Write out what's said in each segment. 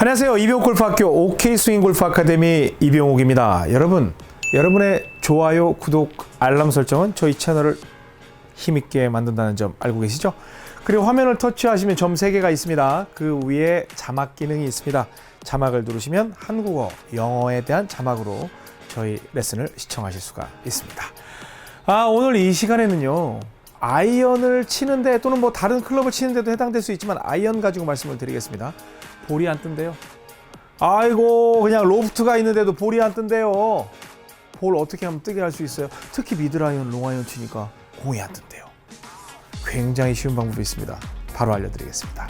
안녕하세요. 이병옥 골프학교 OK스윙 골프 아카데미 이병옥입니다. 여러분, 여러분의 좋아요, 구독, 알람 설정은 저희 채널을 힘있게 만든다는 점 알고 계시죠? 그리고 화면을 터치하시면 점 3개가 있습니다. 그 위에 자막 기능이 있습니다. 자막을 누르시면 한국어, 영어에 대한 자막으로 저희 레슨을 시청하실 수가 있습니다. 오늘 이 시간에는요, 아이언을 치는데 또는 뭐 다른 클럽을 치는데도 해당될 수 있지만 아이언 가지고 말씀을 드리겠습니다. 볼이 안 뜬대요. 아이고, 그냥 로프트가 있는데도 볼이 안 뜬대요. 볼 어떻게 하면 뜨게 할 수 있어요? 특히 미드라이언, 롱아이언 치니까 공이 안 뜬대요. 굉장히 쉬운 방법이 있습니다. 바로 알려드리겠습니다.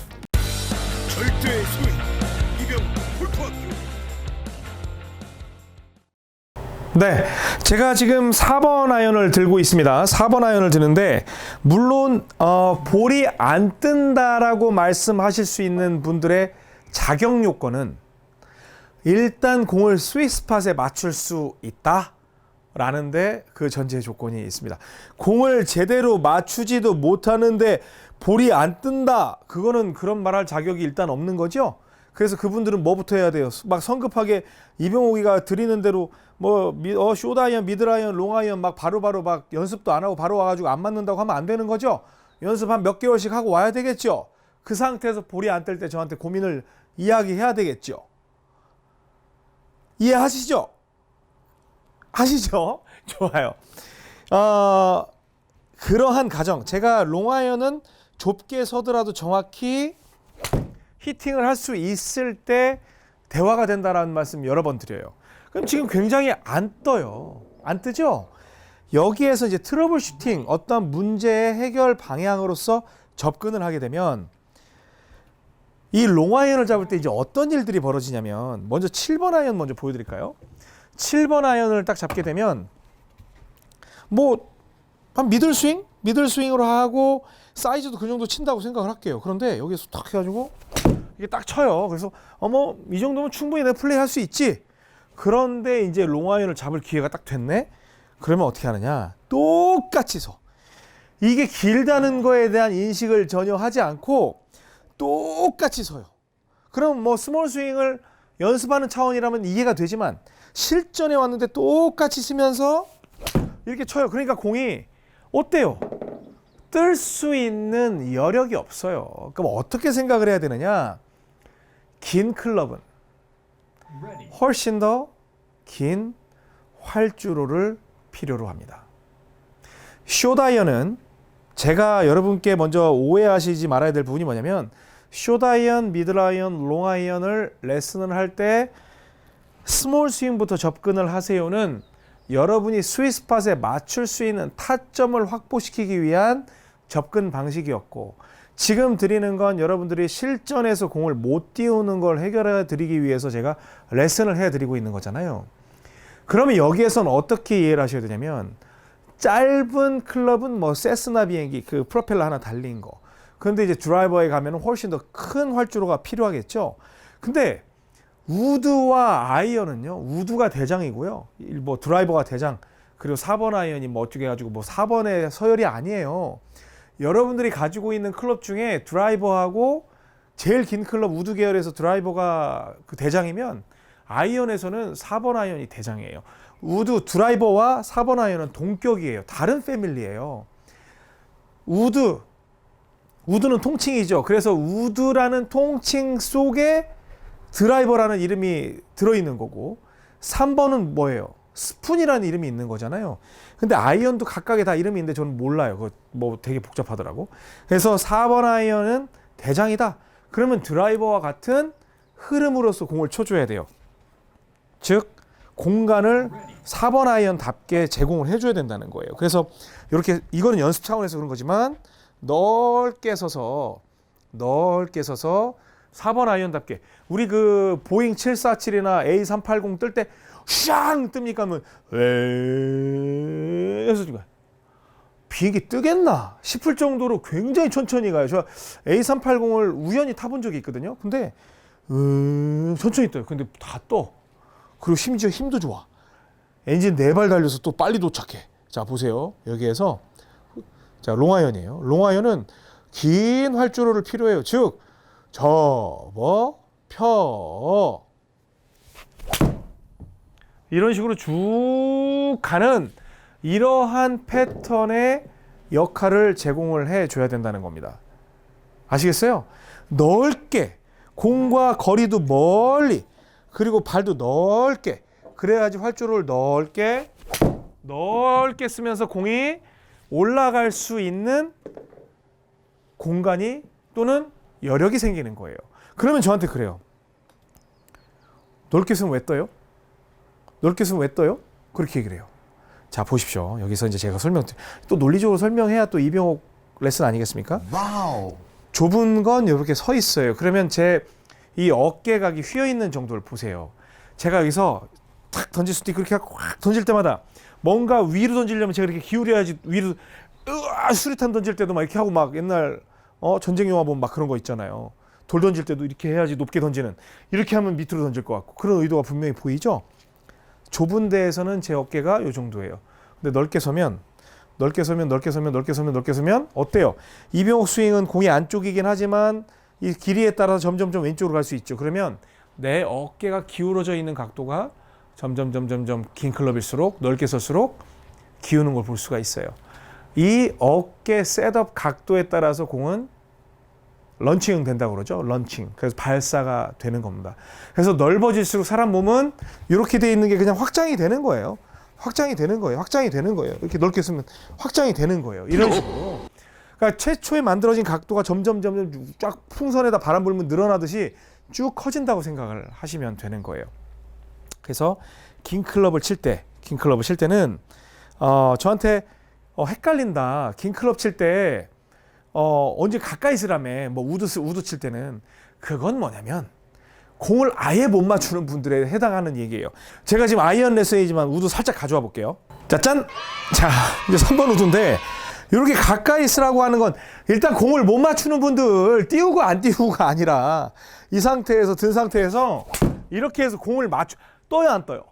절대의 스윙 이병옥 골프학교. 네, 제가 지금 4번 아이언을 들고 있습니다. 4번 아이언을 드는데 물론 볼이 안 뜬다라고 말씀하실 수 있는 분들의 자격 요건은 일단 공을 스윗스팟에 맞출 수 있다 라는데 그 전제 조건이 있습니다. 공을 제대로 맞추지도 못하는데 볼이 안 뜬다, 그거는 그런 말할 자격이 일단 없는 거죠. 그래서 그분들은 뭐부터 해야 돼요? 막 성급하게 이병옥이가 드리는 대로 뭐 숏아이언, 미드아이언, 롱아이언 막 바로바로 막 연습도 안 하고 바로 와가지고 안 맞는다고 하면 안 되는 거죠. 연습 한 몇 개월씩 하고 와야 되겠죠. 그 상태에서 볼이 안 뜰 때 저한테 고민을 이야기해야 되겠죠. 이해하시죠? 하시죠? 좋아요. 그러한 가정, 제가 롱아이언은 좁게 서더라도 정확히 히팅을 할 수 있을 때 대화가 된다라는 말씀 여러 번 드려요. 그럼 지금 굉장히 안 떠요. 안 뜨죠? 여기에서 이제 트러블 슈팅, 어떤 문제의 해결 방향으로서 접근을 하게 되면 이 롱아이언을 잡을 때 이제 어떤 일들이 벌어지냐면, 먼저 7번 아이언 먼저 보여드릴까요? 7번 아이언을 딱 잡게 되면 뭐 한 미들 스윙으로 하고 사이즈도 그 정도 친다고 생각을 할게요. 그런데 여기서 딱 해가지고 이게 딱 쳐요. 그래서 이 정도면 충분히 내 플레이 할 수 있지. 그런데 이제 롱아이언을 잡을 기회가 딱 됐네. 그러면 어떻게 하느냐? 똑같이 서. 이게 길다는 거에 대한 인식을 전혀 하지 않고 똑같이 서요. 그럼 뭐 스몰 스윙을 연습하는 차원이라면 이해가 되지만 실전에 왔는데 똑같이 쓰면서 이렇게 쳐요. 그러니까 공이 어때요? 뜰 수 있는 여력이 없어요. 그럼 어떻게 생각을 해야 되느냐? 긴 클럽은 훨씬 더 긴 활주로를 필요로 합니다. 숏아이언은 제가 여러분께 먼저 오해하시지 말아야 될 부분이 뭐냐면, 숏아이언, 미드아이언, 롱아이언을 레슨을 할 때 스몰 스윙부터 접근을 하세요는 여러분이 스윗스팟에 맞출 수 있는 타점을 확보시키기 위한 접근 방식이었고, 지금 드리는 건 여러분들이 실전에서 공을 못 띄우는 걸 해결해 드리기 위해서 제가 레슨을 해 드리고 있는 거잖아요. 그러면 여기에서는 어떻게 이해를 하셔야 되냐면, 짧은 클럽은 뭐 세스나 비행기 그 프로펠러 하나 달린 거, 그런데 이제 드라이버에 가면 훨씬 더 큰 활주로가 필요하겠죠. 근데 우드와 아이언은요, 우드가 대장이고요, 뭐 드라이버가 대장, 그리고 4번 아이언이 뭐 어떻게 해가지고 뭐 4번의 서열이 아니에요. 여러분들이 가지고 있는 클럽 중에 드라이버하고 제일 긴 클럽 우드 계열에서 드라이버가 그 대장이면 아이언에서는 4번 아이언이 대장이에요. 우드 드라이버와 4번 아이언은 동격이에요. 다른 패밀리예요. 우드는 통칭이죠. 그래서 우드라는 통칭 속에 드라이버라는 이름이 들어있는 거고, 3번은 뭐예요? 스푼이라는 이름이 있는 거잖아요. 근데 아이언도 각각의 다 이름이 있는데 저는 몰라요. 그거 뭐 되게 복잡하더라고. 그래서 4번 아이언은 대장이다. 그러면 드라이버와 같은 흐름으로서 공을 쳐줘야 돼요. 즉 공간을 4번 아이언답게 제공을 해줘야 된다는 거예요. 그래서 이렇게, 이거는 연습 차원에서 그런 거지만 넓게 서서 4번 아이언답게, 우리 그 보잉 747이나 A380 뜰 때 샹 뜹니까? 하면 해서 비행기 뜨겠나 싶을 정도로 굉장히 천천히 가요. 저 A380을 우연히 타본 적이 있거든요. 근데 천천히 떠요. 근데 다 떠. 그리고 심지어 힘도 좋아. 엔진 4발 달려서 또 빨리 도착해. 자, 보세요. 여기에서 자, 롱아이언이에요. 롱아이언은 긴 활주로를 필요해요. 즉 접어 펴. 이런 식으로 쭉 가는 이러한 패턴의 역할을 제공을 해줘야 된다는 겁니다. 아시겠어요? 넓게, 공과 거리도 멀리, 그리고 발도 넓게, 그래야지 활주로를 넓게 쓰면서 공이 올라갈 수 있는 공간이 또는 여력이 생기는 거예요. 그러면 저한테 그래요. 넓게 쓰면 왜 떠요? 넓게 쓰면 왜 떠요? 그렇게 얘기를 해요. 자, 보십시오. 여기서 이제 제가 또 논리적으로 설명해야 또 이병옥 레슨 아니겠습니까? 와우. 좁은 건 이렇게 서 있어요. 그러면 제 이 어깨각이 휘어 있는 정도를 보세요. 제가 여기서 탁 던질 수도 있고 그렇게 확 던질 때마다 뭔가 위로 던지려면 제가 이렇게 기울여야지 위로 수리탄 던질 때도 막 이렇게 하고 막 옛날 전쟁 영화 보면 막 그런 거 있잖아요. 돌 던질 때도 이렇게 해야지 높게 던지는. 이렇게 하면 밑으로 던질 것 같고 그런 의도가 분명히 보이죠? 좁은 데에서는 제 어깨가 요 정도예요. 근데 넓게 서면 어때요? 이병옥 스윙은 공이 안쪽이긴 하지만 이 길이에 따라서 점점 왼쪽으로 갈 수 있죠. 그러면 내 어깨가 기울어져 있는 각도가 점점 긴 클럽일수록 넓게 설수록 기우는 걸 볼 수가 있어요. 이 어깨 셋업 각도에 따라서 공은 런칭 된다고 그러죠. 런칭. 그래서 발사가 되는 겁니다. 그래서 넓어질수록 사람 몸은 이렇게 돼 있는 게 그냥 확장이 되는 거예요. 확장이 되는 거예요. 이렇게 넓게 쓰면 확장이 되는 거예요. 이런 식으로. 그러니까 최초에 만들어진 각도가 점점 쫙 풍선에다 바람 불면 늘어나듯이 쭉 커진다고 생각을 하시면 되는 거예요. 그래서 긴 클럽을 칠 때는 저한테 헷갈린다. 긴 클럽 칠 때 언제 가까이 쓰라며 뭐 우드 칠 때는 그건 뭐냐면 공을 아예 못 맞추는 분들에 해당하는 얘기예요. 제가 지금 아이언 레슨이지만 우드 살짝 가져와 볼게요. 자, 짠! 자, 이제 3번 우드인데 이렇게 가까이 쓰라고 하는 건 일단 공을 못 맞추는 분들 띄우고 안 띄우고가 아니라 이 상태에서 든 상태에서 이렇게 해서 공을 떠요 안 떠요?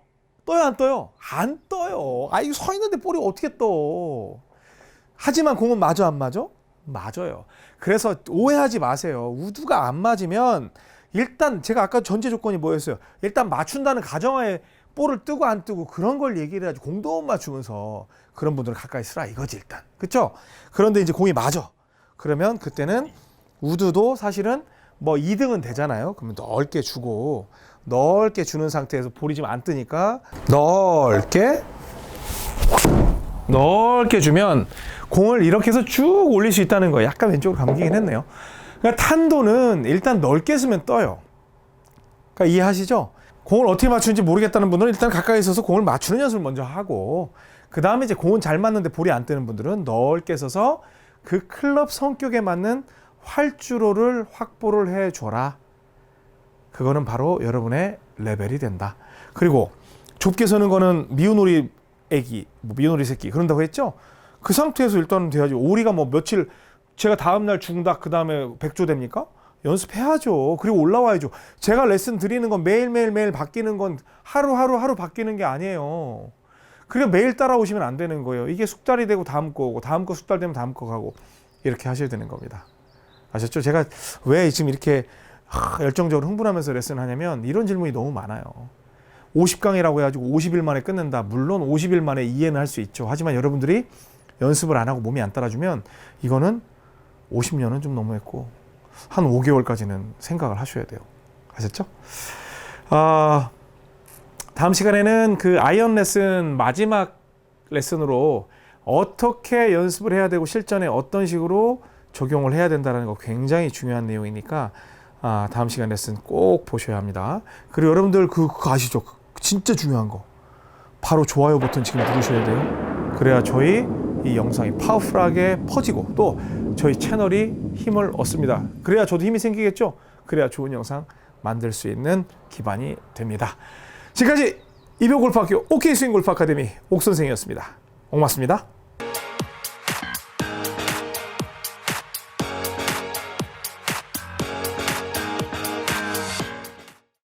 떠요 안 떠요? 안 떠요. 이거 서 있는데 볼이 어떻게 떠? 하지만 공은 맞아 안 맞아? 맞아요. 그래서 오해하지 마세요. 우드가 안 맞으면 일단 제가 아까 전제 조건이 뭐였어요? 일단 맞춘다는 가정하에 볼을 뜨고 안 뜨고 그런 걸 얘기를 해야지 공도 못 맞추면서 그런 분들은 가까이 쓰라 이거지 일단. 그렇죠? 그런데 이제 공이 맞아. 그러면 그때는 우드도 사실은 뭐 2등은 되잖아요. 그러면 넓게 주는 상태에서 볼이 지금 안 뜨니까 넓게 주면 공을 이렇게 해서 쭉 올릴 수 있다는 거예요. 약간 왼쪽으로 감기긴 했네요. 그러니까 탄도는 일단 넓게 쓰면 떠요. 그러니까 이해하시죠? 공을 어떻게 맞추는지 모르겠다는 분들은 일단 가까이 있어서 공을 맞추는 연습을 먼저 하고 그 다음에 이제 공은 잘 맞는데 볼이 안 뜨는 분들은 넓게 써서 그 클럽 성격에 맞는 활주로를 확보를 해줘라. 그거는 바로 여러분의 레벨이 된다. 그리고 좁게 서는 거는 미운오리 애기, 미운오리 새끼 그런다고 했죠? 그 상태에서 일단은 돼야지. 오리가 뭐 며칠 제가 다음날 중닭 그 다음에 백조 됩니까? 연습해야죠. 그리고 올라와야죠. 제가 레슨 드리는 건 매일 바뀌는 건 하루 바뀌는 게 아니에요. 그러니까 매일 따라오시면 안 되는 거예요. 이게 숙달이 되고 다음 거 오고 다음 거 숙달되면 다음 거 가고 이렇게 하셔야 되는 겁니다. 아셨죠? 제가 왜 지금 이렇게 열정적으로 흥분하면서 레슨을 하냐면 이런 질문이 너무 많아요. 50강이라고 해가지고 50일 만에 끝낸다. 물론 50일 만에 이해는 할 수 있죠. 하지만 여러분들이 연습을 안 하고 몸이 안 따라주면 이거는 50년은 좀 너무했고 한 5개월까지는 생각을 하셔야 돼요. 아셨죠? 다음 시간에는 그 아이언 레슨 마지막 레슨으로 어떻게 연습을 해야 되고 실전에 어떤 식으로 적용을 해야 된다는 거 굉장히 중요한 내용이니까 다음 시간 레슨 꼭 보셔야 합니다. 그리고 여러분들 그거 아시죠? 진짜 중요한 거. 바로 좋아요 버튼 지금 누르셔야 돼요. 그래야 저희 이 영상이 파워풀하게 퍼지고 또 저희 채널이 힘을 얻습니다. 그래야 저도 힘이 생기겠죠? 그래야 좋은 영상 만들 수 있는 기반이 됩니다. 지금까지 이병옥 골프학교 OK스윙 골프 아카데미 옥선생이었습니다. 고맙습니다.